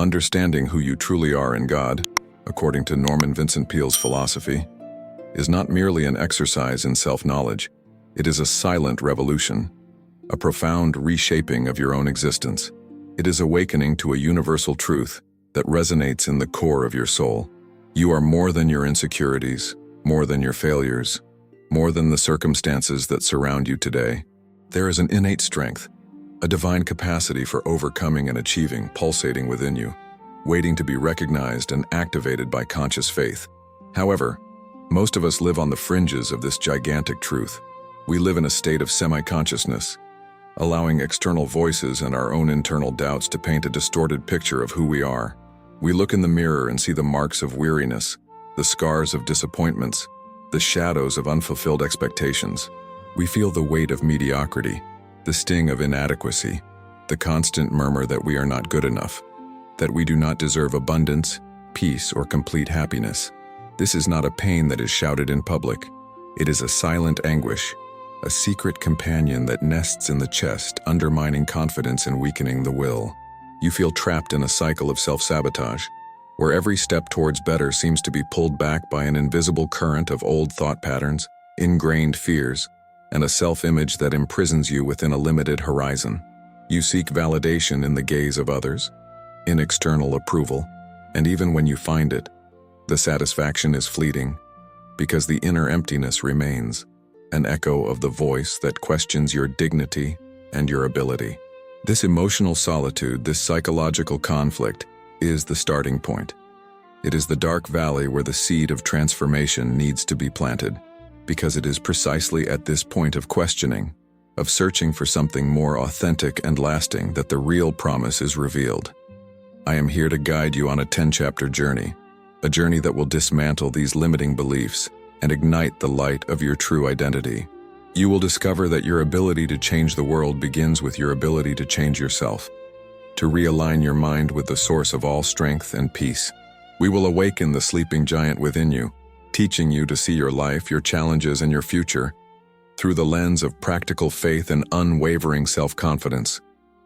Understanding who you truly are in God, according to Vincent Peale's philosophy, is not merely an exercise in self-knowledge. It is a silent revolution, a profound reshaping of your own existence. It is awakening to a universal truth that resonates in the core of your soul. You are more than your insecurities, more than your failures, more than the circumstances that surround you today. There is an innate strength, a divine capacity for overcoming and achieving pulsating within you, waiting to be recognized and activated by conscious faith. However, most of us live on the fringes of this gigantic truth. We live in a state of semi-consciousness, allowing external voices and our own internal doubts to paint a distorted picture of who we are. We look in the mirror and see the marks of weariness, the scars of disappointments, the shadows of unfulfilled expectations. We feel the weight of mediocrity, the sting of inadequacy, the constant murmur that we are not good enough, that we do not deserve abundance, peace, or complete happiness. This is not a pain that is shouted in public. It is a silent anguish, a secret companion that nests in the chest, undermining confidence and weakening the will. You feel trapped in a cycle of self-sabotage, where every step towards better seems to be pulled back by an invisible current of old thought patterns, ingrained fears, and a self-image that imprisons you within a limited horizon. You seek validation in the gaze of others, in external approval, and even when you find it, the satisfaction is fleeting, because the inner emptiness remains, an echo of the voice that questions your dignity and your ability. This emotional solitude, this psychological conflict, is the starting point. It is the dark valley where the seed of transformation needs to be planted, because it is precisely at this point of questioning, of searching for something more authentic and lasting, that the real promise is revealed. I am here to guide you on a 10-chapter journey, a journey that will dismantle these limiting beliefs and ignite the light of your true identity. You will discover that your ability to change the world begins with your ability to change yourself, to realign your mind with the source of all strength and peace. We will awaken the sleeping giant within you, teaching you to see your life, your challenges, and your future through the lens of practical faith and unwavering self-confidence,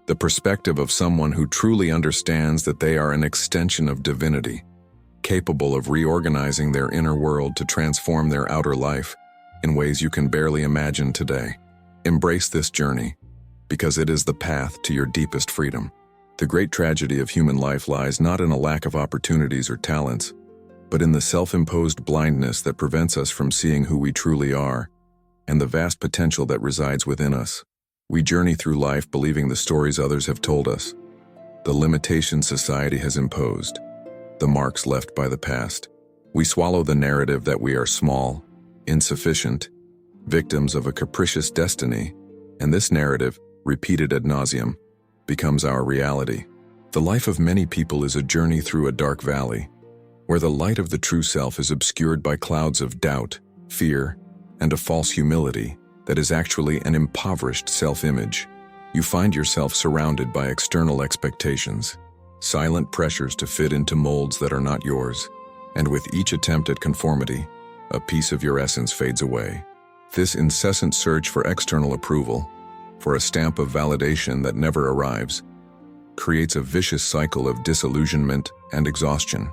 the perspective of someone who truly understands that they are an extension of divinity, capable of reorganizing their inner world to transform their outer life in ways you can barely imagine today. Embrace this journey, because it is the path to your deepest freedom. The great tragedy of human life lies not in a lack of opportunities or talents, but in the self-imposed blindness that prevents us from seeing who we truly are and the vast potential that resides within us. We journey through life believing the stories others have told us, the limitations society has imposed, the marks left by the past. We swallow the narrative that we are small, insufficient, victims of a capricious destiny, and this narrative, repeated ad nauseum, becomes our reality. The life of many people is a journey through a dark valley, where the light of the true self is obscured by clouds of doubt, fear, and a false humility that is actually an impoverished self-image. You find yourself surrounded by external expectations, silent pressures to fit into molds that are not yours, and with each attempt at conformity, a piece of your essence fades away. This incessant search for external approval, for a stamp of validation that never arrives, creates a vicious cycle of disillusionment and exhaustion.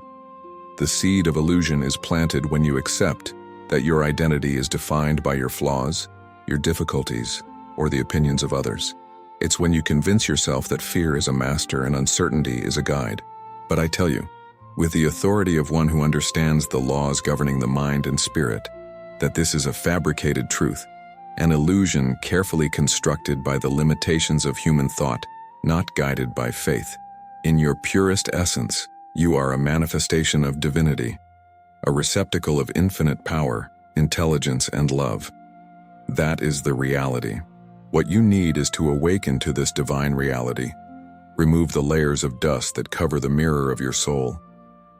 The seed of illusion is planted when you accept that your identity is defined by your flaws, your difficulties, or the opinions of others. It's when you convince yourself that fear is a master and uncertainty is a guide. But I tell you, with the authority of one who understands the laws governing the mind and spirit, that this is a fabricated truth, an illusion carefully constructed by the limitations of human thought, not guided by faith. In your purest essence, you are a manifestation of divinity, a receptacle of infinite power, intelligence, and love. That is the reality. What you need is to awaken to this divine reality, remove the layers of dust that cover the mirror of your soul,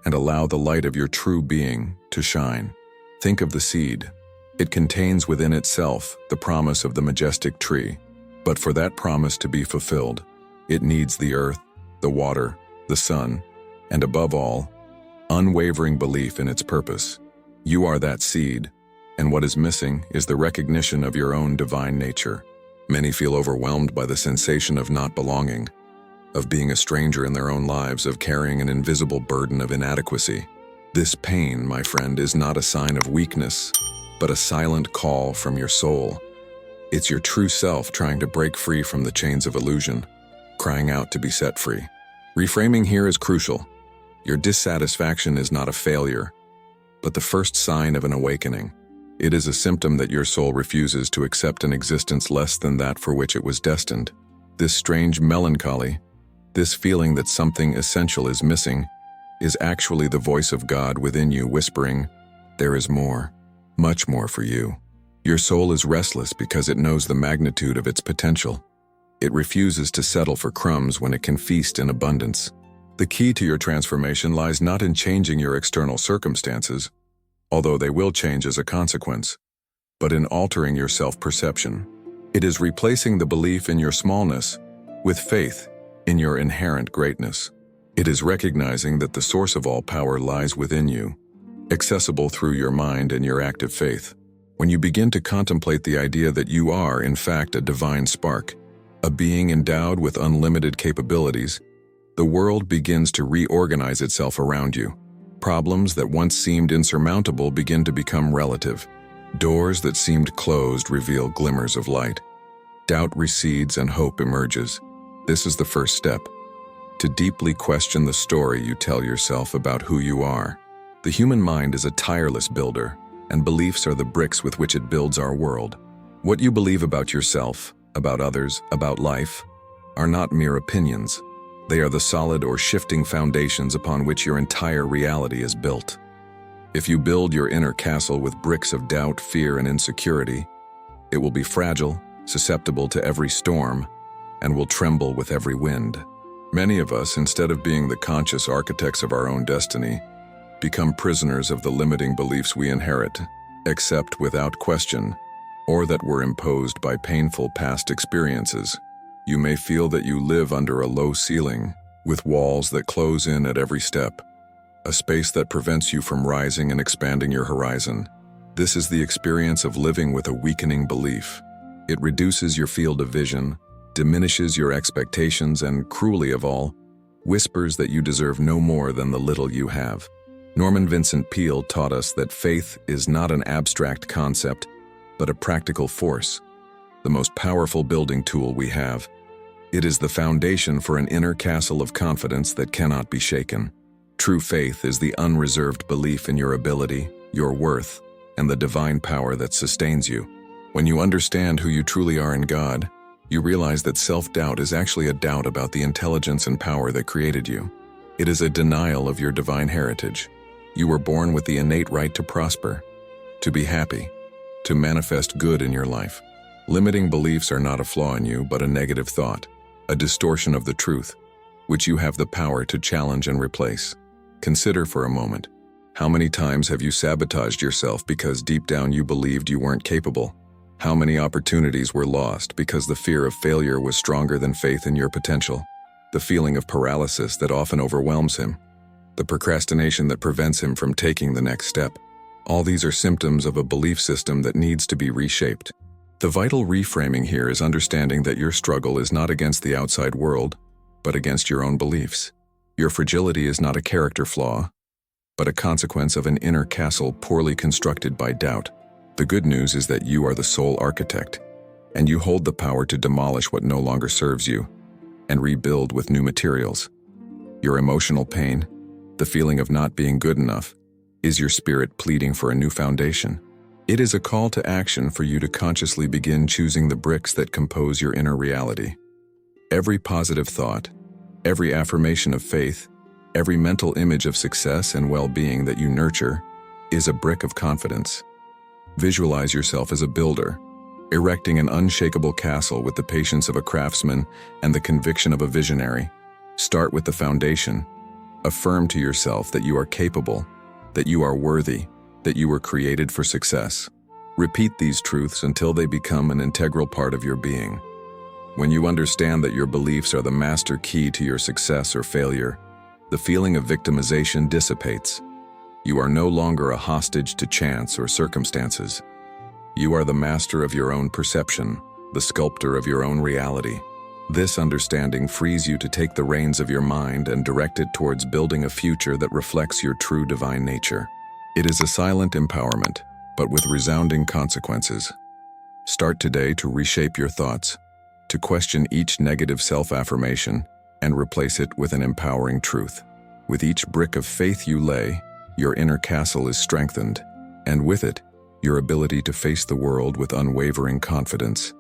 and allow the light of your true being to shine. Think of the seed. It contains within itself the promise of the majestic tree, but for that promise to be fulfilled, it needs the earth, the water, the sun, and above all, unwavering belief in its purpose. You are that seed, and what is missing is the recognition of your own divine nature. Many feel overwhelmed by the sensation of not belonging, of being a stranger in their own lives, of carrying an invisible burden of inadequacy. This pain, my friend, is not a sign of weakness, but a silent call from your soul. It's your true self trying to break free from the chains of illusion, crying out to be set free. Reframing here is crucial. Your dissatisfaction is not a failure, but the first sign of an awakening. It is a symptom that your soul refuses to accept an existence less than that for which it was destined. This strange melancholy, this feeling that something essential is missing, is actually the voice of God within you whispering, "There is more, much more for you." Your soul is restless because it knows the magnitude of its potential. It refuses to settle for crumbs when it can feast in abundance. The key to your transformation lies not in changing your external circumstances, although they will change as a consequence, but in altering your self-perception. It is replacing the belief in your smallness with faith in your inherent greatness. It is recognizing that the source of all power lies within you, accessible through your mind and your active faith. When you begin to contemplate the idea that you are, in fact, a divine spark, a being endowed with unlimited capabilities, the world begins to reorganize itself around you. Problems that once seemed insurmountable begin to become relative. Doors that seemed closed reveal glimmers of light. Doubt recedes and hope emerges. This is the first step, to deeply question the story you tell yourself about who you are. The human mind is a tireless builder, and beliefs are the bricks with which it builds our world. What you believe about yourself, about others, about life, are not mere opinions. They are the solid or shifting foundations upon which your entire reality is built. If you build your inner castle with bricks of doubt, fear, and insecurity, it will be fragile, susceptible to every storm, and will tremble with every wind. Many of us, instead of being the conscious architects of our own destiny, become prisoners of the limiting beliefs we inherit, accept without question, or that were imposed by painful past experiences. You may feel that you live under a low ceiling, with walls that close in at every step, a space that prevents you from rising and expanding your horizon. This is the experience of living with a weakening belief. It reduces your field of vision, diminishes your expectations, and, cruelly of all, whispers that you deserve no more than the little you have. Vincent Peale taught us that faith is not an abstract concept, but a practical force, the most powerful building tool we have. It is the foundation for an inner castle of confidence that cannot be shaken. True faith is the unreserved belief in your ability, your worth, and the divine power that sustains you. When you understand who you truly are in God, you realize that self-doubt is actually a doubt about the intelligence and power that created you. It is a denial of your divine heritage. You were born with the innate right to prosper, to be happy, to manifest good in your life. Limiting beliefs are not a flaw in you, but a negative thought, a distortion of the truth, which you have the power to challenge and replace. Consider for a moment, how many times have you sabotaged yourself because deep down you believed you weren't capable? How many opportunities were lost because the fear of failure was stronger than faith in your potential? The feeling of paralysis that often overwhelms him, the procrastination that prevents him from taking the next step. All these are symptoms of a belief system that needs to be reshaped. The vital reframing here is understanding that your struggle is not against the outside world, but against your own beliefs. Your fragility is not a character flaw, but a consequence of an inner castle poorly constructed by doubt. The good news is that you are the sole architect, and you hold the power to demolish what no longer serves you and rebuild with new materials. Your emotional pain, the feeling of not being good enough, is your spirit pleading for a new foundation. It is a call to action for you to consciously begin choosing the bricks that compose your inner reality. Every positive thought, every affirmation of faith, every mental image of success and well-being that you nurture is a brick of confidence. Visualize yourself as a builder, erecting an unshakable castle with the patience of a craftsman and the conviction of a visionary. Start with the foundation. Affirm to yourself that you are capable, that you are worthy, that you were created for success. Repeat these truths until they become an integral part of your being. When you understand that your beliefs are the master key to your success or failure, the feeling of victimization dissipates. You are no longer a hostage to chance or circumstances. You are the master of your own perception, the sculptor of your own reality. This understanding frees you to take the reins of your mind and direct it towards building a future that reflects your true divine nature. It is a silent empowerment, but with resounding consequences. Start today to reshape your thoughts, to question each negative self-affirmation, and replace it with an empowering truth. With each brick of faith you lay, your inner castle is strengthened, and with it, your ability to face the world with unwavering confidence,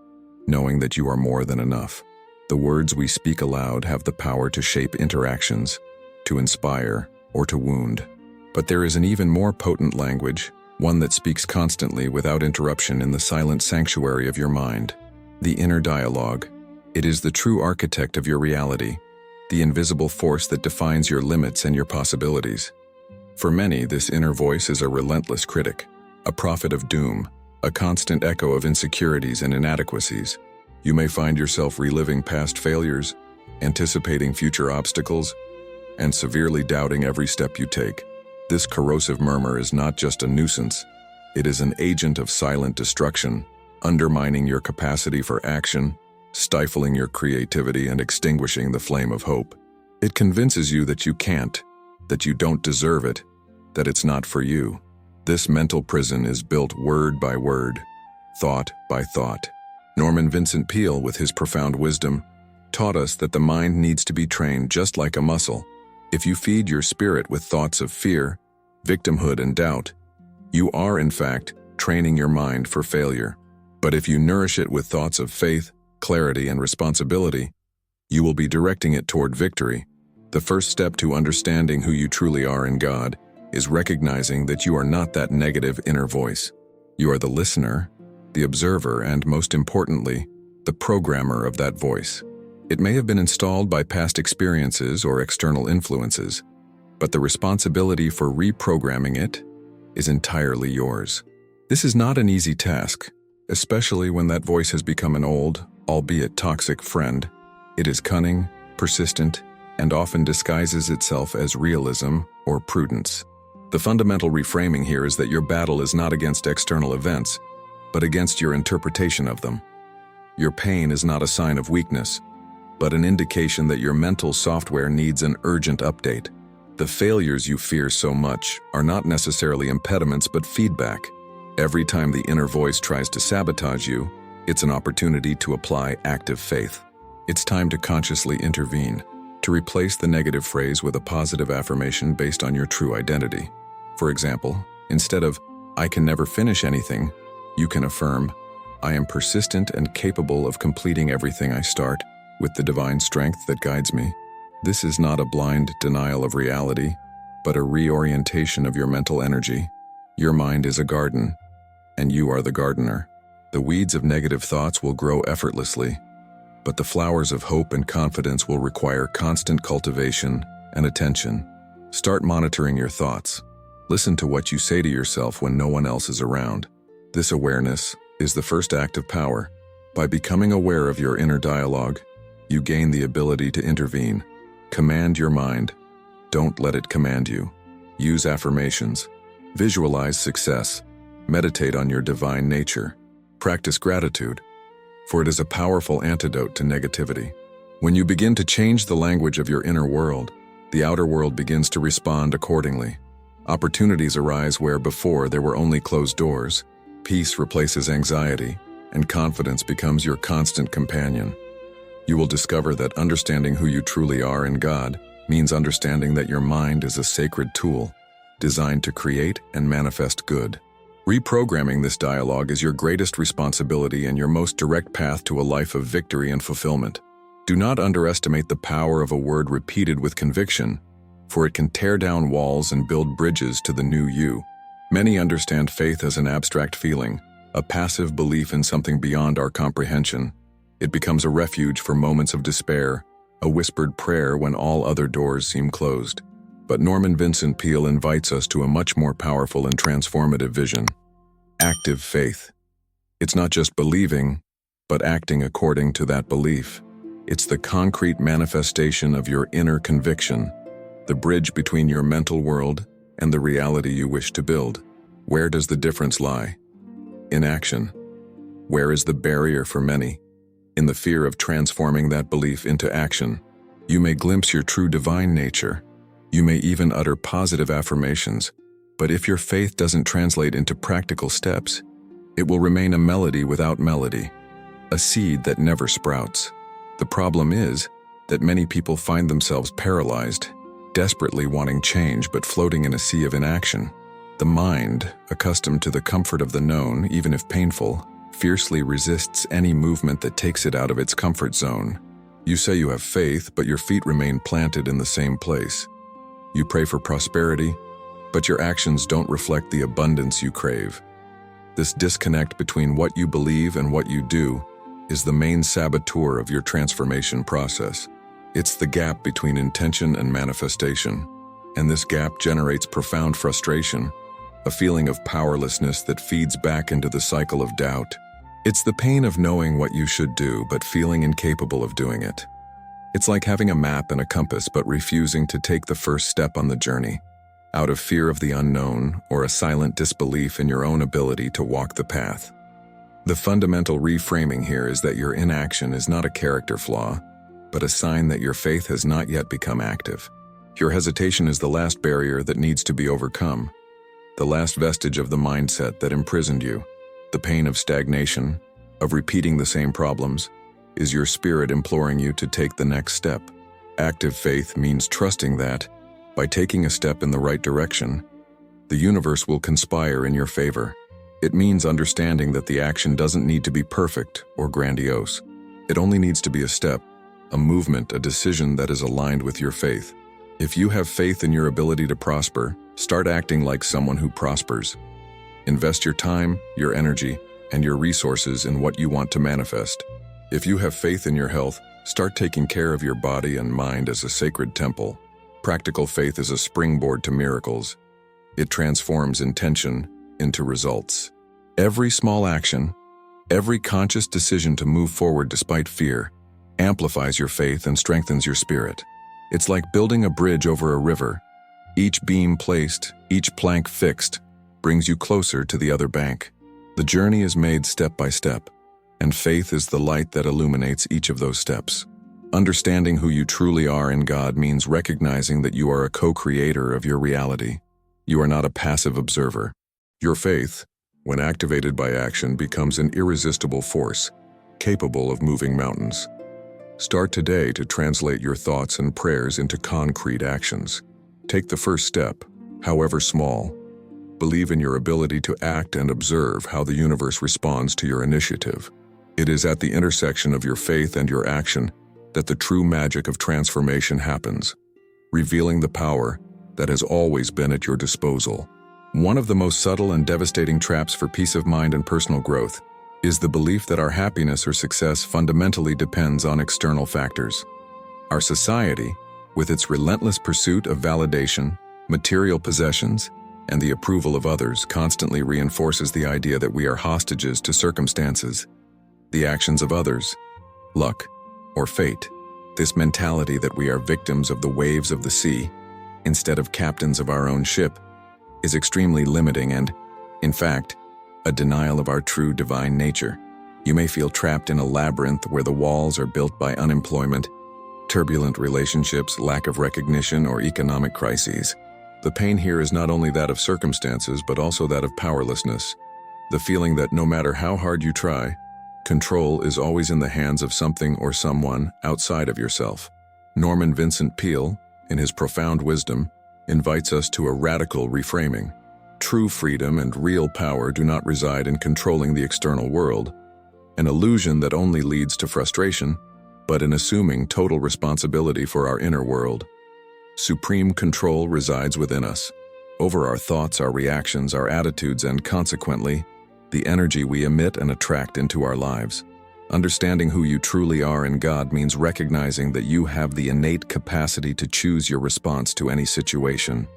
knowing that you are more than enough. The words we speak aloud have the power to shape interactions, to inspire, or to wound. But there is an even more potent language, one that speaks constantly without interruption in the silent sanctuary of your mind. The inner dialogue. It is the true architect of your reality, the invisible force that defines your limits and your possibilities. For many, this inner voice is a relentless critic, a prophet of doom, a constant echo of insecurities and inadequacies. You may find yourself reliving past failures, anticipating future obstacles, and severely doubting every step you take. This corrosive murmur is not just a nuisance, it is an agent of silent destruction, undermining your capacity for action, stifling your creativity, and extinguishing the flame of hope. It convinces you that you can't, that you don't deserve it, that it's not for you. This mental prison is built word by word, thought by thought. Vincent Peale, with his profound wisdom, taught us that the mind needs to be trained just like a muscle. If you feed your spirit with thoughts of fear, victimhood, and doubt, you are, in fact, training your mind for failure. But if you nourish it with thoughts of faith, clarity, and responsibility, you will be directing it toward victory. The first step to understanding who you truly are in God is recognizing that you are not that negative inner voice. You are the listener, the observer, and most importantly, the programmer of that voice. It may have been installed by past experiences or external influences, but the responsibility for reprogramming it is entirely yours. This is not an easy task, especially when that voice has become an old, albeit toxic friend. It is cunning, persistent, and often disguises itself as realism or prudence. The fundamental reframing here is that your battle is not against external events, but against your interpretation of them. Your pain is not a sign of weakness, but an indication that your mental software needs an urgent update. The failures you fear so much are not necessarily impediments but feedback. Every time the inner voice tries to sabotage you, it's an opportunity to apply active faith. It's time to consciously intervene, to replace the negative phrase with a positive affirmation based on your true identity. For example, instead of, "I can never finish anything," you can affirm, "I am persistent and capable of completing everything I start, with the divine strength that guides me." This is not a blind denial of reality, but a reorientation of your mental energy. Your mind is a garden, and you are the gardener. The weeds of negative thoughts will grow effortlessly, but the flowers of hope and confidence will require constant cultivation and attention. Start monitoring your thoughts. Listen to what you say to yourself when no one else is around. This awareness is the first act of power. By becoming aware of your inner dialogue, you gain the ability to intervene. Command your mind. Don't let it command you. Use affirmations. Visualize success. Meditate on your divine nature. Practice gratitude, for it is a powerful antidote to negativity. When you begin to change the language of your inner world, the outer world begins to respond accordingly. Opportunities arise where before there were only closed doors. Peace replaces anxiety, and confidence becomes your constant companion. You will discover that understanding who you truly are in God means understanding that your mind is a sacred tool, designed to create and manifest good. Reprogramming this dialogue is your greatest responsibility and your most direct path to a life of victory and fulfillment. Do not underestimate the power of a word repeated with conviction, for it can tear down walls and build bridges to the new you. Many understand faith as an abstract feeling, a passive belief in something beyond our comprehension. It becomes a refuge for moments of despair, a whispered prayer when all other doors seem closed. But Vincent Peale invites us to a much more powerful and transformative vision: active faith. It's not just believing, but acting according to that belief. It's the concrete manifestation of your inner conviction, the bridge between your mental world and the reality you wish to build. Where does the difference lie? In action. Where is the barrier for many? In the fear of transforming that belief into action, you may glimpse your true divine nature. You may even utter positive affirmations, but if your faith doesn't translate into practical steps, it will remain a melody without melody, a seed that never sprouts. The problem is that many people find themselves paralyzed, desperately wanting change but floating in a sea of inaction. The mind, accustomed to the comfort of the known, even if painful, fiercely resists any movement that takes it out of its comfort zone. You say you have faith, but your feet remain planted in the same place. You pray for prosperity, but your actions don't reflect the abundance you crave. This disconnect between what you believe and what you do is the main saboteur of your transformation process. It's the gap between intention and manifestation, and this gap generates profound frustration, a feeling of powerlessness that feeds back into the cycle of doubt. It's the pain of knowing what you should do but feeling incapable of doing it. It's like having a map and a compass but refusing to take the first step on the journey, out of fear of the unknown or a silent disbelief in your own ability to walk the path. The fundamental reframing here is that your inaction is not a character flaw, but a sign that your faith has not yet become active. Your hesitation is the last barrier that needs to be overcome, the last vestige of the mindset that imprisoned you. The pain of stagnation, of repeating the same problems, is your spirit imploring you to take the next step. Active faith means trusting that, by taking a step in the right direction, the universe will conspire in your favor. It means understanding that the action doesn't need to be perfect or grandiose. It only needs to be a step, a movement, a decision that is aligned with your faith. If you have faith in your ability to prosper, start acting like someone who prospers. Invest your time, your energy, and your resources in what you want to manifest. If you have faith in your health, start taking care of your body and mind as a sacred temple. Practical faith is a springboard to miracles. It transforms intention into results. Every small action, every conscious decision to move forward despite fear, amplifies your faith and strengthens your spirit. It's like building a bridge over a river. Each beam placed, each plank fixed, brings you closer to the other bank. The journey is made step by step, and faith is the light that illuminates each of those steps. Understanding who you truly are in God means recognizing that you are a co-creator of your reality. You are not a passive observer. Your faith, when activated by action, becomes an irresistible force, capable of moving mountains. Start today to translate your thoughts and prayers into concrete actions. Take the first step, however small. Believe in your ability to act and observe how the universe responds to your initiative. It is at the intersection of your faith and your action that the true magic of transformation happens, revealing the power that has always been at your disposal. One of the most subtle and devastating traps for peace of mind and personal growth is the belief that our happiness or success fundamentally depends on external factors. Our society, with its relentless pursuit of validation, material possessions, and the approval of others, constantly reinforces the idea that we are hostages to circumstances, the actions of others, luck, or fate. This mentality that we are victims of the waves of the sea, instead of captains of our own ship, is extremely limiting and, in fact, a denial of our true divine nature. You may feel trapped in a labyrinth where the walls are built by unemployment, turbulent relationships, lack of recognition, or economic crises. The pain here is not only that of circumstances, but also that of powerlessness. The feeling that no matter how hard you try, control is always in the hands of something or someone outside of yourself. Vincent Peale, in his profound wisdom, invites us to a radical reframing. True freedom and real power do not reside in controlling the external world, an illusion that only leads to frustration, but in assuming total responsibility for our inner world. Supreme control resides within us, over our thoughts, our reactions, our attitudes, and consequently, the energy we emit and attract into our lives. Understanding who you truly are in God means recognizing that you have the innate capacity to choose your response to any situation,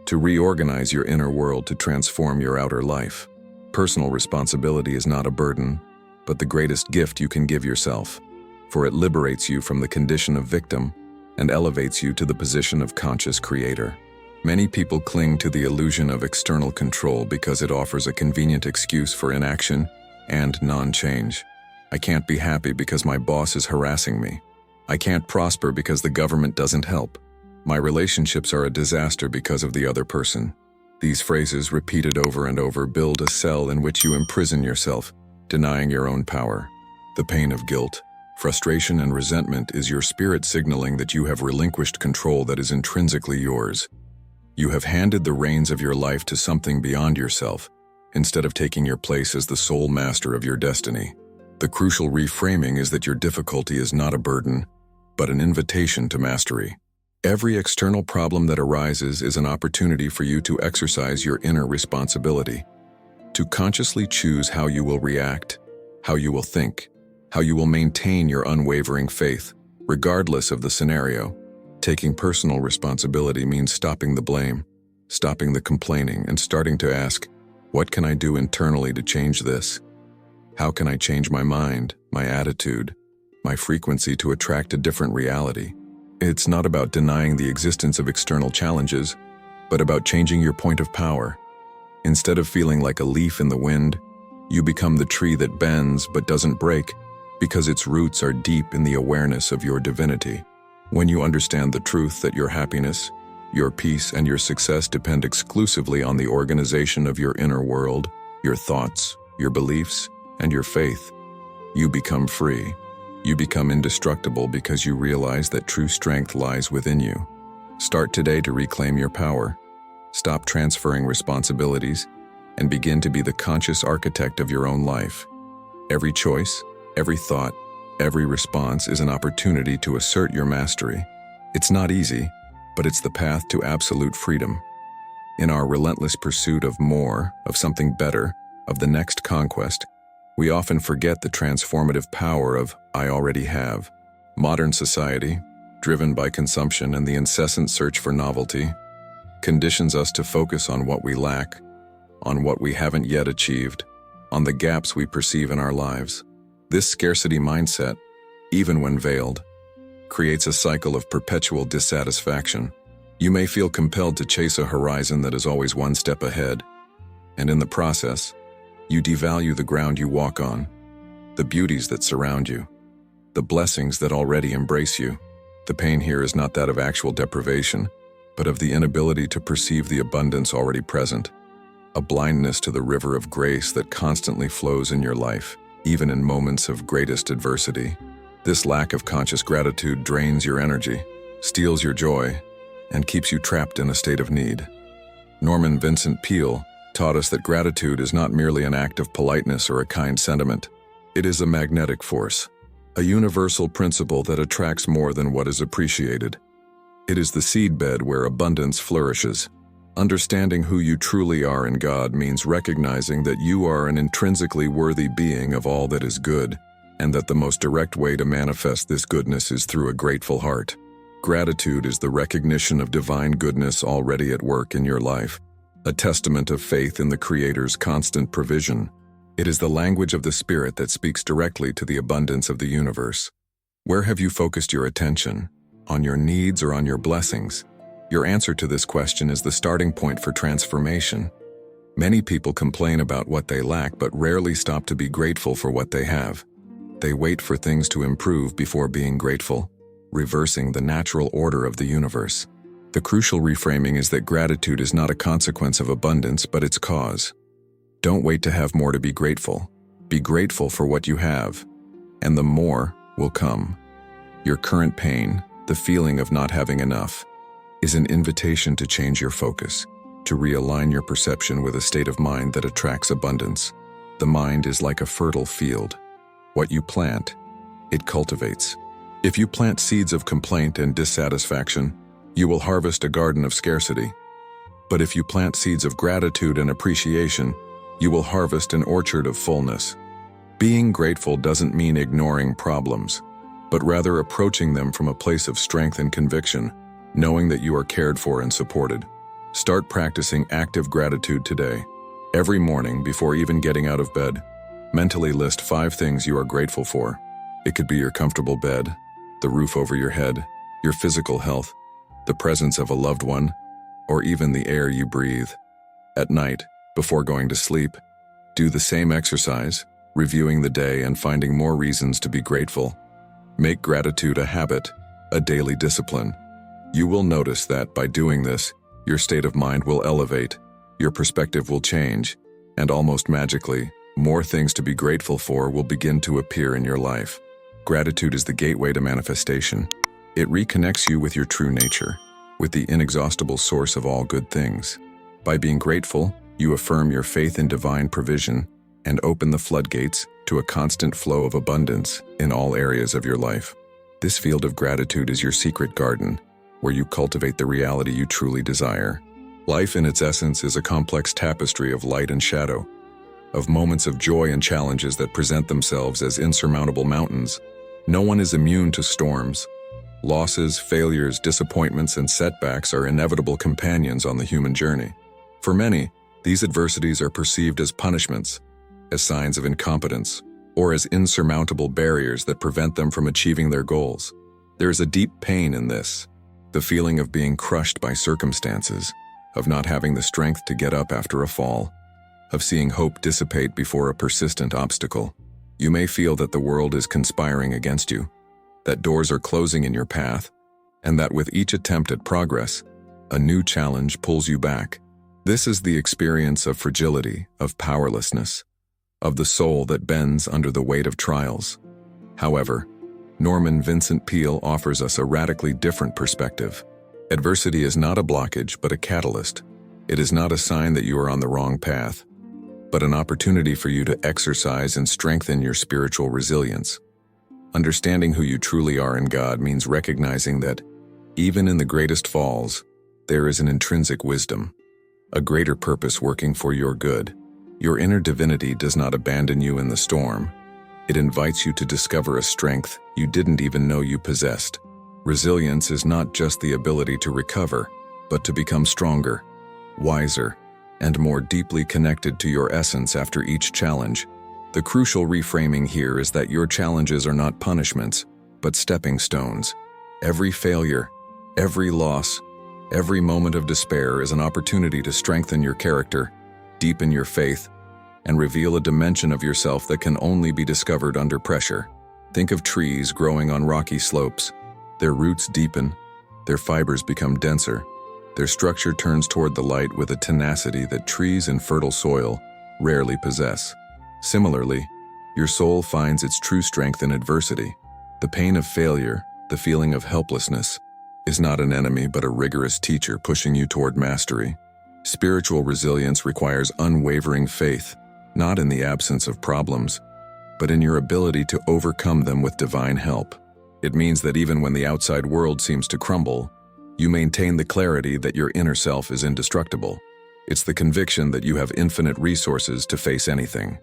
to reorganize your inner world, to transform your outer life. Personal responsibility is not a burden, but the greatest gift you can give yourself, for it liberates you from the condition of victim and elevates you to the position of conscious creator. Many people cling to the illusion of external control because it offers a convenient excuse for inaction and non-change. I can't be happy because my boss is harassing me. I can't prosper because the government doesn't help. My relationships are a disaster because of the other person. These phrases, repeated over and over, build a cell in which you imprison yourself, denying your own power. The pain of guilt, frustration, and resentment is your spirit signaling that you have relinquished control that is intrinsically yours. You have handed the reins of your life to something beyond yourself, instead of taking your place as the sole master of your destiny. The crucial reframing is that your difficulty is not a burden, but an invitation to mastery. Every external problem that arises is an opportunity for you to exercise your inner responsibility, to consciously choose how you will react, how you will think, how you will maintain your unwavering faith, regardless of the scenario. Taking personal responsibility means stopping the blame, stopping the complaining, and starting to ask, what can I do internally to change this? How can I change my mind, my attitude, my frequency to attract a different reality? It's not about denying the existence of external challenges, but about changing your point of power. Instead of feeling like a leaf in the wind, you become the tree that bends but doesn't break because its roots are deep in the awareness of your divinity. When you understand the truth that your happiness, your peace, and your success depend exclusively on the organization of your inner world, your thoughts, your beliefs, and your faith, you become free. You become indestructible because you realize that true strength lies within you. Start today to reclaim your power. Stop transferring responsibilities and begin to be the conscious architect of your own life. Every choice, every thought, every response is an opportunity to assert your mastery. It's not easy, but it's the path to absolute freedom. In our relentless pursuit of more, of something better, of the next conquest, we often forget the transformative power of I already have. Modern society, driven by consumption and the incessant search for novelty, conditions us to focus on what we lack, on what we haven't yet achieved, on the gaps we perceive in our lives. This scarcity mindset, even when veiled, creates a cycle of perpetual dissatisfaction. You may feel compelled to chase a horizon that is always one step ahead, and in the process, you devalue the ground you walk on, the beauties that surround you, the blessings that already embrace you. The pain here is not that of actual deprivation, but of the inability to perceive the abundance already present, a blindness to the river of grace that constantly flows in your life, even in moments of greatest adversity. This lack of conscious gratitude drains your energy, steals your joy, and keeps you trapped in a state of need. Vincent Peale taught us that gratitude is not merely an act of politeness or a kind sentiment. It is a magnetic force, a universal principle that attracts more than what is appreciated. It is the seedbed where abundance flourishes. Understanding who you truly are in God means recognizing that you are an intrinsically worthy being of all that is good, and that the most direct way to manifest this goodness is through a grateful heart. Gratitude is the recognition of divine goodness already at work in your life, a testament of faith in the Creator's constant provision. It is the language of the Spirit that speaks directly to the abundance of the universe. Where have you focused your attention? On your needs or on your blessings? Your answer to this question is the starting point for transformation. Many people complain about what they lack but rarely stop to be grateful for what they have. They wait for things to improve before being grateful, reversing the natural order of the universe. The crucial reframing is that gratitude is not a consequence of abundance, but its cause. Don't wait to have more to be grateful. Be grateful for what you have, and the more will come. Your current pain, the feeling of not having enough, is an invitation to change your focus, to realign your perception with a state of mind that attracts abundance. The mind is like a fertile field. What you plant, it cultivates. If you plant seeds of complaint and dissatisfaction, you will harvest a garden of scarcity. But if you plant seeds of gratitude and appreciation, you will harvest an orchard of fullness. Being grateful doesn't mean ignoring problems, but rather approaching them from a place of strength and conviction, knowing that you are cared for and supported. Start practicing active gratitude today. Every morning, before even getting out of bed, mentally list 5 things you are grateful for. It could be your comfortable bed, the roof over your head, your physical health, the presence of a loved one, or even the air you breathe. At night, before going to sleep, do the same exercise. reviewing the day and finding more reasons to be grateful. Make gratitude a habit, a daily discipline. You will notice that by doing this, your state of mind will elevate, your perspective will change, and almost magically, more things to be grateful for will begin to appear in your life. Gratitude is the gateway to manifestation. It reconnects you with your true nature, with the inexhaustible source of all good things. By being grateful, you affirm your faith in divine provision and open the floodgates to a constant flow of abundance in all areas of your life. This field of gratitude is your secret garden, where you cultivate the reality you truly desire. Life in its essence is a complex tapestry of light and shadow, of moments of joy and challenges that present themselves as insurmountable mountains. No one is immune to storms. Losses, failures, disappointments, and setbacks are inevitable companions on the human journey. For many, these adversities are perceived as punishments, as signs of incompetence, or as insurmountable barriers that prevent them from achieving their goals. There is a deep pain in this, the feeling of being crushed by circumstances, of not having the strength to get up after a fall, of seeing hope dissipate before a persistent obstacle. You may feel that the world is conspiring against you, that doors are closing in your path, and that with each attempt at progress, a new challenge pulls you back. This is the experience of fragility, of powerlessness, of the soul that bends under the weight of trials. However, Vincent Peale offers us a radically different perspective. Adversity is not a blockage, but a catalyst. It is not a sign that you are on the wrong path, but an opportunity for you to exercise and strengthen your spiritual resilience. Understanding who you truly are in God means recognizing that, even in the greatest falls, there is an intrinsic wisdom, a greater purpose working for your good. Your inner divinity does not abandon you in the storm. It invites you to discover a strength you didn't even know you possessed. Resilience is not just the ability to recover, but to become stronger, wiser, and more deeply connected to your essence after each challenge. The crucial reframing here is that your challenges are not punishments, but stepping stones. Every failure, every loss, every moment of despair is an opportunity to strengthen your character, deepen your faith, and reveal a dimension of yourself that can only be discovered under pressure. Think of trees growing on rocky slopes. Their roots deepen, their fibers become denser, their structure turns toward the light with a tenacity that trees in fertile soil rarely possess. Similarly, your soul finds its true strength in adversity. The pain of failure, the feeling of helplessness, is not an enemy but a rigorous teacher pushing you toward mastery. Spiritual resilience requires unwavering faith, not in the absence of problems, but in your ability to overcome them with divine help. It means that even when the outside world seems to crumble, you maintain the clarity that your inner self is indestructible. It's the conviction that you have infinite resources to face anything.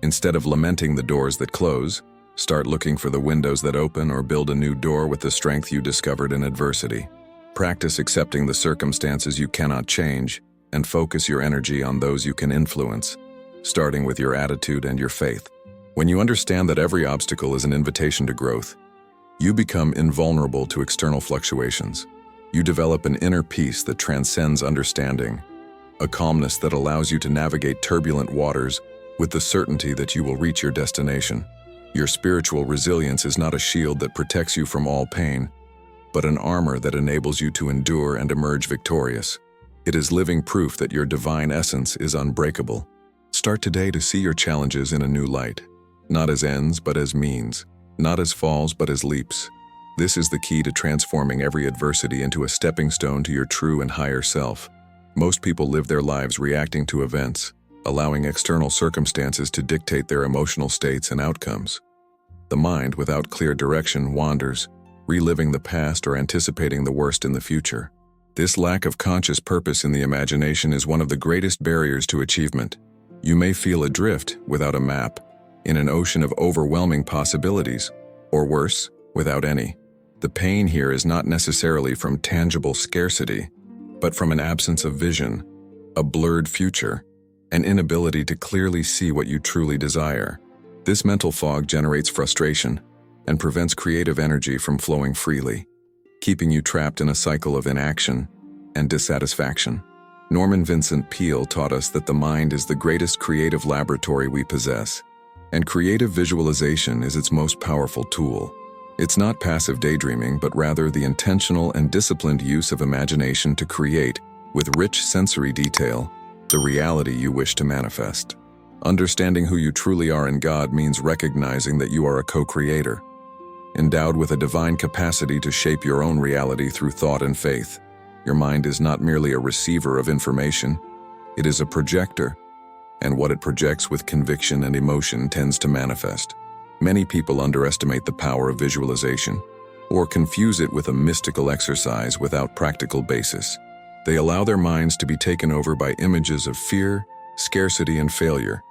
Instead of lamenting the doors that close, start looking for the windows that open or build a new door with the strength you discovered in adversity. Practice accepting the circumstances you cannot change and focus your energy on those you can influence, starting with your attitude and your faith. When you understand that every obstacle is an invitation to growth, you become invulnerable to external fluctuations. You develop an inner peace that transcends understanding, a calmness that allows you to navigate turbulent waters with the certainty that you will reach your destination. Your spiritual resilience is not a shield that protects you from all pain, but an armor that enables you to endure and emerge victorious. It is living proof that your divine essence is unbreakable. Start today to see your challenges in a new light, not as ends but as means, not as falls but as leaps. This is the key to transforming every adversity into a stepping stone to your true and higher self. Most people live their lives reacting to events, allowing external circumstances to dictate their emotional states and outcomes. The mind, without clear direction, wanders, reliving the past or anticipating the worst in the future. This lack of conscious purpose in the imagination is one of the greatest barriers to achievement. You may feel adrift, without a map, in an ocean of overwhelming possibilities, or worse, without any. The pain here is not necessarily from tangible scarcity, but from an absence of vision, a blurred future, an inability to clearly see what you truly desire. This mental fog generates frustration and prevents creative energy from flowing freely, keeping you trapped in a cycle of inaction and dissatisfaction. Vincent Peale taught us that the mind is the greatest creative laboratory we possess. And creative visualization is its most powerful tool. It's not passive daydreaming, but rather the intentional and disciplined use of imagination to create, with rich sensory detail, the reality you wish to manifest. Understanding who you truly are in God means recognizing that you are a co-creator, endowed with a divine capacity to shape your own reality through thought and faith. Your mind is not merely a receiver of information, it is a projector, and what it projects with conviction and emotion tends to manifest. Many people underestimate the power of visualization, or confuse it with a mystical exercise without practical basis. They allow their minds to be taken over by images of fear, scarcity, and failure,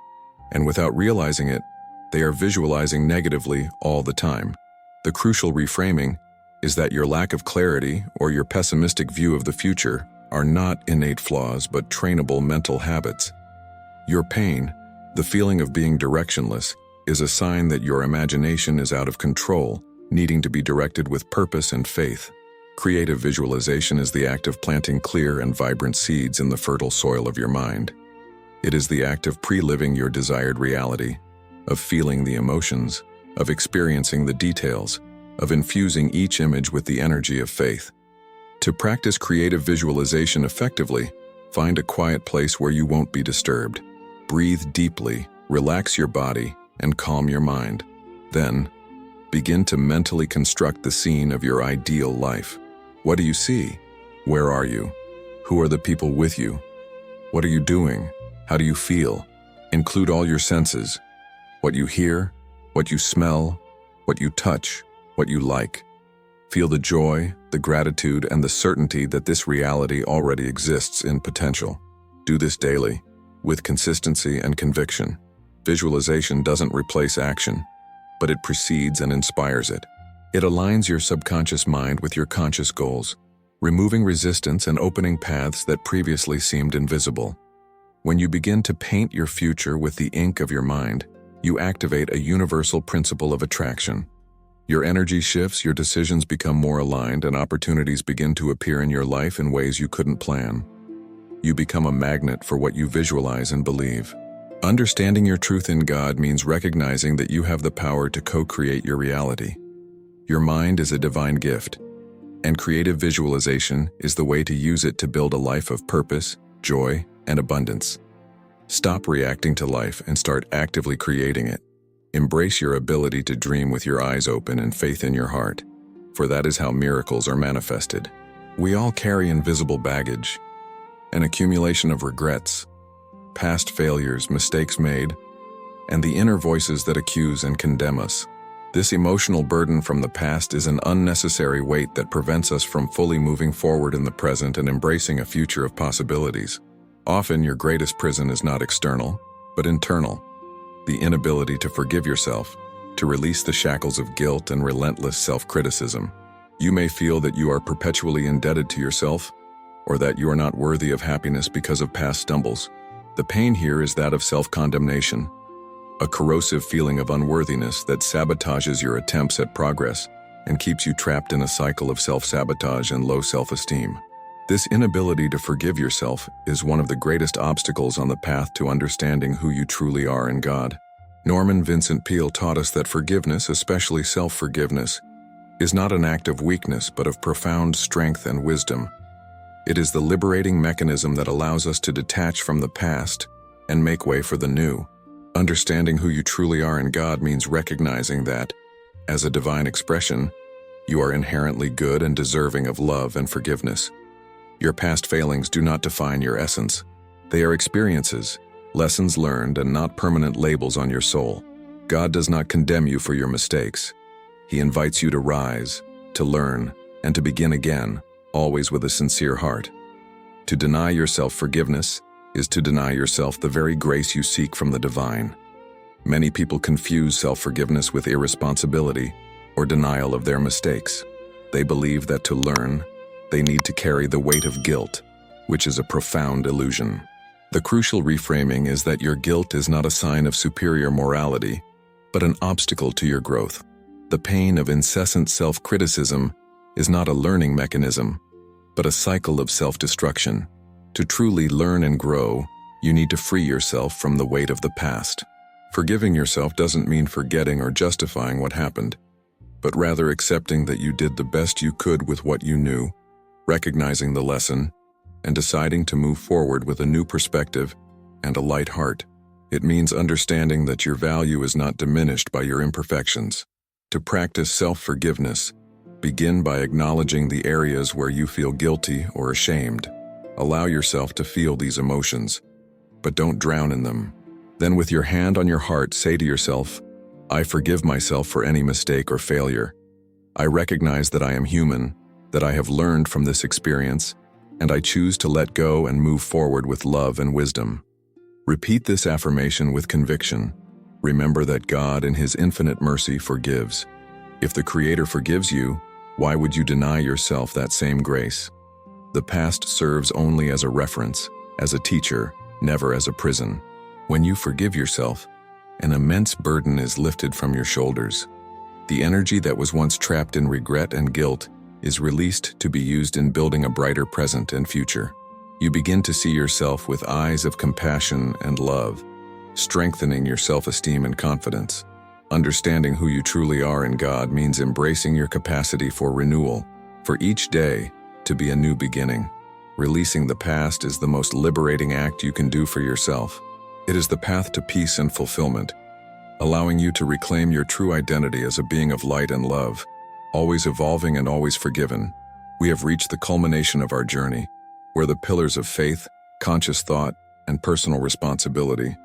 and without realizing it, they are visualizing negatively all the time. The crucial reframing is that your lack of clarity or your pessimistic view of the future are not innate flaws but trainable mental habits. Your pain, the feeling of being directionless, is a sign that your imagination is out of control, needing to be directed with purpose and faith. Creative visualization is the act of planting clear and vibrant seeds in the fertile soil of your mind. It is the act of pre-living your desired reality, of feeling the emotions, of experiencing the details, of infusing each image with the energy of faith. To practice creative visualization effectively, find a quiet place where you won't be disturbed. Breathe deeply, relax your body, and calm your mind. Then, begin to mentally construct the scene of your ideal life. What do you see? Where are you? Who are the people with you? What are you doing? How do you feel? Include all your senses. What you hear, what you smell, what you touch, what you like. Feel the joy, the gratitude, and the certainty that this reality already exists in potential. Do this daily, with consistency and conviction. Visualization doesn't replace action, but it precedes and inspires it. It aligns your subconscious mind with your conscious goals, removing resistance and opening paths that previously seemed invisible. When you begin to paint your future with the ink of your mind, you activate a universal principle of attraction. Your energy shifts, your decisions become more aligned, and opportunities begin to appear in your life in ways you couldn't plan. You become a magnet for what you visualize and believe. Understanding your truth in God means recognizing that you have the power to co-create your reality. Your mind is a divine gift, and creative visualization is the way to use it to build a life of purpose, joy, and abundance. Stop reacting to life and start actively creating it. Embrace your ability to dream with your eyes open and faith in your heart, for that is how miracles are manifested. We all carry invisible baggage, an accumulation of regrets, past failures, mistakes made, and the inner voices that accuse and condemn us. This emotional burden from the past is an unnecessary weight that prevents us from fully moving forward in the present and embracing a future of possibilities. Often your greatest prison is not external, but internal. The inability to forgive yourself, to release the shackles of guilt and relentless self-criticism. You may feel that you are perpetually indebted to yourself, or that you are not worthy of happiness because of past stumbles. The pain here is that of self-condemnation, a corrosive feeling of unworthiness that sabotages your attempts at progress and keeps you trapped in a cycle of self-sabotage and low self-esteem. This inability to forgive yourself is one of the greatest obstacles on the path to understanding who you truly are in God. Vincent Peale taught us that forgiveness, especially self-forgiveness, is not an act of weakness but of profound strength and wisdom. It is the liberating mechanism that allows us to detach from the past and make way for the new. Understanding who you truly are in God means recognizing that, as a divine expression, you are inherently good and deserving of love and forgiveness. Your past failings do not define your essence. They are experiences, lessons learned, and not permanent labels on your soul. God does not condemn you for your mistakes. He invites you to rise, to learn, and to begin again, always with a sincere heart. To deny yourself forgiveness is to deny yourself the very grace you seek from the divine. Many people confuse self-forgiveness with irresponsibility or denial of their mistakes. They believe that to learn, they need to carry the weight of guilt, which is a profound illusion. The crucial reframing is that your guilt is not a sign of superior morality, but an obstacle to your growth. The pain of incessant self-criticism is not a learning mechanism, but a cycle of self-destruction. To truly learn and grow, you need to free yourself from the weight of the past. Forgiving yourself doesn't mean forgetting or justifying what happened, but rather accepting that you did the best you could with what you knew, recognizing the lesson, and deciding to move forward with a new perspective and a light heart. It means understanding that your value is not diminished by your imperfections. To practice self-forgiveness, begin by acknowledging the areas where you feel guilty or ashamed. Allow yourself to feel these emotions, but don't drown in them. Then, with your hand on your heart, say to yourself, I forgive myself for any mistake or failure. I recognize that I am human, that I have learned from this experience, and I choose to let go and move forward with love and wisdom. Repeat this affirmation with conviction. Remember that God in His infinite mercy forgives. If the Creator forgives you, why would you deny yourself that same grace? The past serves only as a reference, as a teacher, never as a prison. When you forgive yourself, an immense burden is lifted from your shoulders. The energy that was once trapped in regret and guilt is released to be used in building a brighter present and future. You begin to see yourself with eyes of compassion and love, strengthening your self-esteem and confidence. Understanding who you truly are in God means embracing your capacity for renewal, for each day to be a new beginning. Releasing the past is the most liberating act you can do for yourself. It is the path to peace and fulfillment, allowing you to reclaim your true identity as a being of light and love, always evolving and always forgiven. We have reached the culmination of our journey, where the pillars of faith, conscious thought, and personal responsibility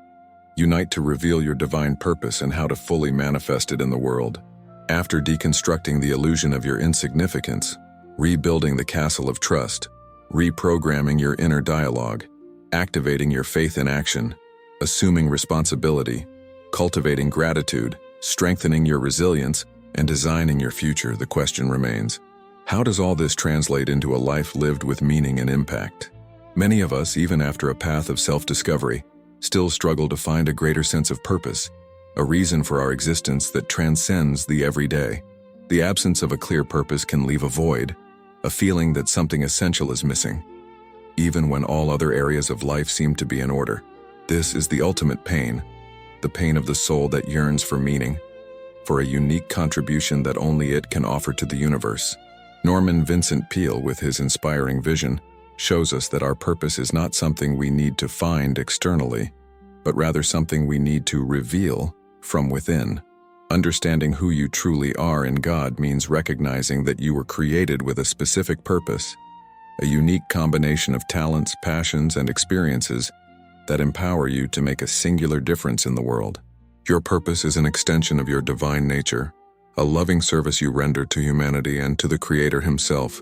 unite to reveal your divine purpose and how to fully manifest it in the world. After deconstructing the illusion of your insignificance, rebuilding the castle of trust, reprogramming your inner dialogue, activating your faith in action, assuming responsibility, cultivating gratitude, strengthening your resilience, and designing your future, the question remains, how does all this translate into a life lived with meaning and impact? Many of us, even after a path of self-discovery, still struggle to find a greater sense of purpose, a reason for our existence that transcends the everyday. The absence of a clear purpose can leave a void, a feeling that something essential is missing, even when all other areas of life seem to be in order. This is the ultimate pain, the pain of the soul that yearns for meaning, for a unique contribution that only it can offer to the universe. Vincent Peale, with his inspiring vision, shows us that our purpose is not something we need to find externally, but rather something we need to reveal from within. Understanding who you truly are in God means recognizing that you were created with a specific purpose, a unique combination of talents, passions, and experiences that empower you to make a singular difference in the world. Your purpose is an extension of your divine nature, a loving service you render to humanity and to the Creator Himself,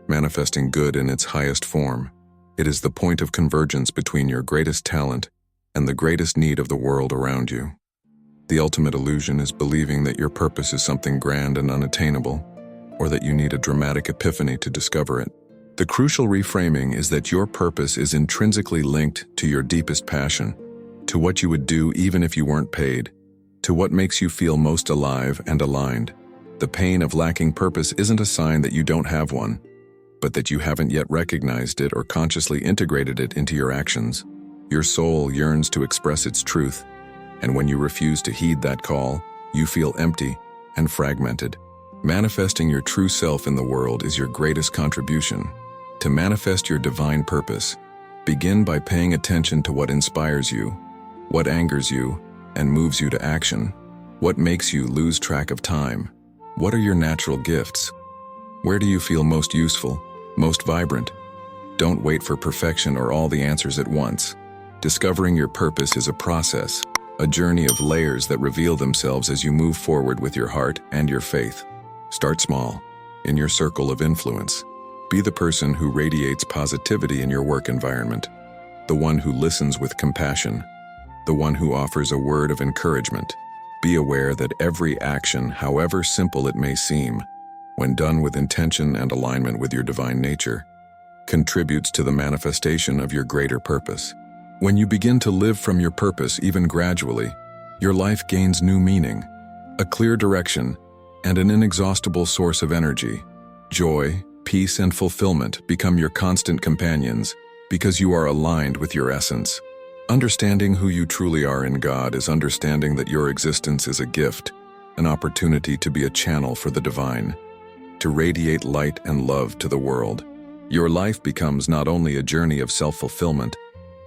manifesting good in its highest form. It is the point of convergence between your greatest talent and the greatest need of the world around you. The ultimate illusion is believing that your purpose is something grand and unattainable, or that you need a dramatic epiphany to discover it. The crucial reframing is that your purpose is intrinsically linked to your deepest passion, to what you would do even if you weren't paid, to what makes you feel most alive and aligned. The pain of lacking purpose isn't a sign that you don't have one, but that you haven't yet recognized it or consciously integrated it into your actions. Your soul yearns to express its truth, and when you refuse to heed that call, you feel empty and fragmented. Manifesting your true self in the world is your greatest contribution. To manifest your divine purpose, begin by paying attention to what inspires you, what angers you, and moves you to action. What makes you lose track of time? What are your natural gifts? Where do you feel most useful, most vibrant? Don't wait for perfection or all the answers at once. Discovering your purpose is a process, a journey of layers that reveal themselves as you move forward with your heart and your faith. Start small, in your circle of influence. Be the person who radiates positivity in your work environment, the one who listens with compassion, the one who offers a word of encouragement. Be aware that every action, however simple it may seem, when done with intention and alignment with your divine nature, contributes to the manifestation of your greater purpose. When you begin to live from your purpose, even gradually, your life gains new meaning, a clear direction, and an inexhaustible source of energy. Joy, peace, and fulfillment become your constant companions because you are aligned with your essence. Understanding who you truly are in God is understanding that your existence is a gift, an opportunity to be a channel for the divine, to radiate light and love to the world. Your life becomes not only a journey of self-fulfillment,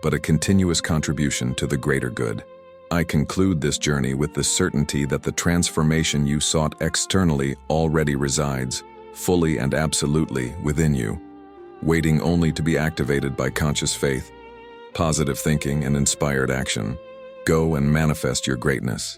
but a continuous contribution to the greater good. I conclude this journey with the certainty that the transformation you sought externally already resides, fully and absolutely, within you, waiting only to be activated by conscious faith, positive thinking, and inspired action. Go and manifest your greatness.